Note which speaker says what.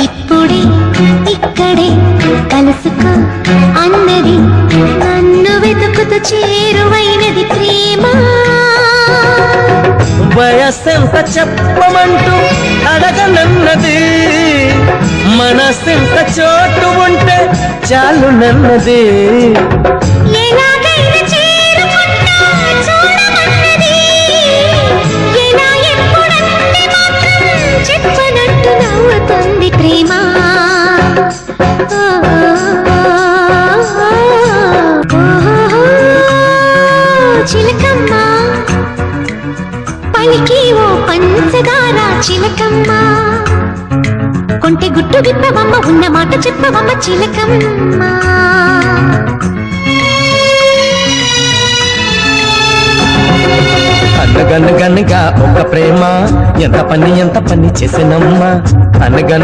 Speaker 1: ఇప్పుడే ఇక్కడే కలుసుకో అన్నది నన్ను వెతుకుతూ చేరువైనది ప్రేమ.
Speaker 2: వయస్సెంత చెప్పమంటూ అడగనన్నది, మనసెంత చోటు ఉంటే చాలు నన్నది.
Speaker 1: ఎలాగైనా చేరుకుంటా చూడమన్నది, ఎలా ఎప్పుడంటే మాత్రం చెప్పనట్టు నవ్వుతుంది ప్రేమ. చిలకమ్మ పలికి ఓ పంచదార చిలకమ్మ, కొంటె గుట్టు విప్పవమ్మ, ఉన్న మాట చెప్పవమ్మ చిలకమ్మ.
Speaker 2: అనగనగనగా ఒక ప్రేమ ఎంత పని చేసినమ్మా. అనగన